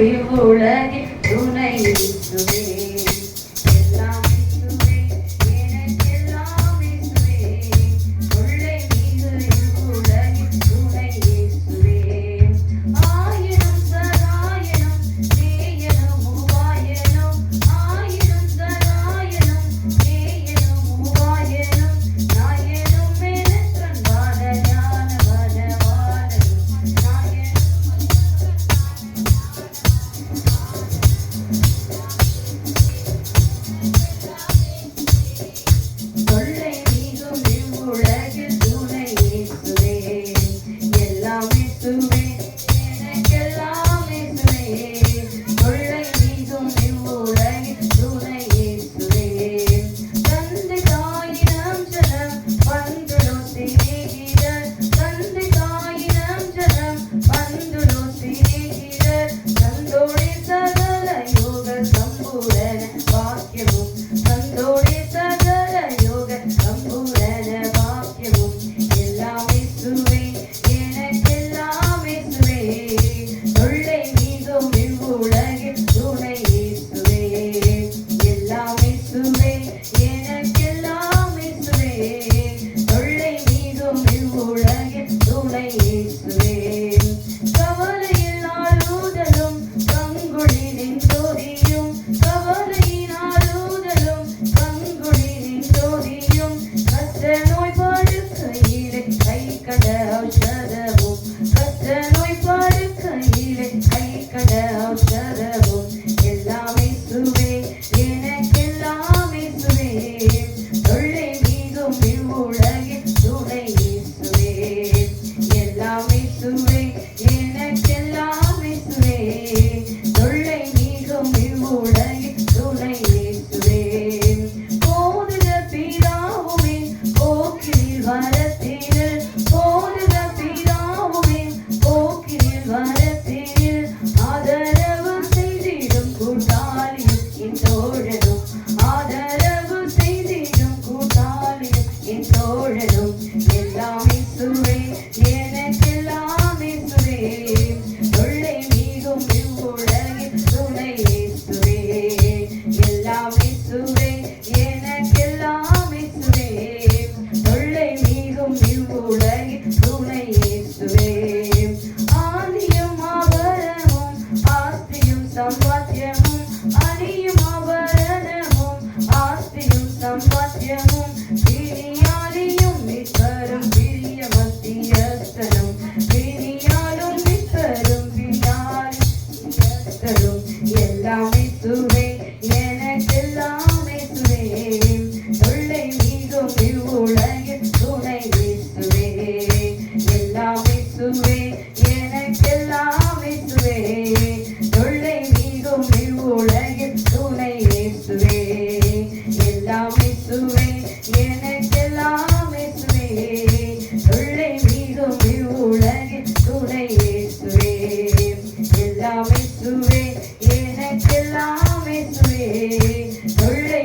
இவ்வுலகில் துணை இயேசுவே எல்லாம் இயேசுவே எனக்கெல்லாம் இயேசுவே கொள்ளை மிகு இவ்வுலகில் துணை இயேசுவே ஆயிரம் சராயனம் நேயனும் மூவாயனும் ஆயிரம் சராயனம் நேயனும் மூவாயனும் நாயனும் எனக்கன்பான ஞானவனவாளனும் நாயனும் கொள்ளை மிகும் இவ்வுலகில் துணை இயேசுவே எல்லாம் இயேசுவே எனக்கெல்லாம் இயேசுவே கொள்ளை மிகும் இவ்வுலகில் துணை இயேசுவே தந்தை தாயினம் ஜனம் பந்துலோ சிநேகிதர் தந்தை தாயினம் ஜனம் பந்துலோ சிநேகிதர் தந்தோடே சகல யோக சம்பூரண வாக்கியமும் தந்தோடே சகல யோக சம்பூரண வாக்கியமும் எல்லாம் இயேசுவே எனக்கெல்லாம் இயேசுவே தொல்லை மிகும் இவ்வுலகில் துணை இயேசுவே எல்லாம் இயேசுவே எனக்கெல்லாம் இயேசுவே தொல்லை மிகும் இவ்வுலகில் துணை இயேசுவே கவலையினால் ஊதலும் கங்குளிரின் ஜோதியும் கவலையினால் ஊதலும் கங்குளிரின் ஜோதியும் கஷ்ட நோய் படுக்கையிலே கை கட ஔஷதமும் கஷ்ட நோய் படுக்கையிலே கை கட ஔஷதமும் எல்லாம் இயேசுவே எனக்கெல்லாம் இயேசுவே தொல்லை மிகும் இவ்வுலகில் துணை இயேசுவே எல்லாம் இயேசுவே எனக்கெல்லாம் இயேசுவே தொல்லை மிகும் இவ்வுலகில் துணை இயேசுவே போதுக பிதாவுமே போக்கினில் வரத்தினில் போதுக பிதாவுமே போக்கினில் வரத்தினில் ஆதரவு செய்திடும் கூட்டாளியும் என் தோழனும் ஆதரவு செய்திடும் கூட்டாளியும் என் தோழனும் எல்லாம் இயேசுவே எனக்கெல்லாம் இயேசுவே தொல்லை மிகும் இவ்வுலகில் துணை இயேசுவே எல்லாம் இயேசுவே எனக்கெல்லாம் இயேசுவே தொல்லை மிகும் இவ்வுலகில் துணை இயேசுவே ஆதியும் ஆபரணமும் ஆஸ்தியும் சம்பாத்தியமும் அணியும் ஆபரணமும் ஆஸ்தியும் சம்பாத்தியமும் பிரியாலியும் மிக்கரும் பிரிய மத்தியஸ்தனும் பிரியாலும் மிக்கரும் பிரியாலும் எல்லாம் இயேசுவே எனக்கெல்லாம் இயேசுவே தொல்லை மிகும் இவ்வுலகில் துணை இயேசுவே எல்லாம் இயேசுவே எனக்கெல்லாம் இயேசுவே தொல்லை மிகும் இவ்வுலகில் துணை இயேசுவே எல்லாம் இயேசுவே எனக்கெல்லாம் இயேசுவே தொல்லை மிகும் இவ்வுலகில் துணை இயேசுவே எல்லாம் இயேசுவே எனக்கெல்லாம் இயேசுவே தொல்லை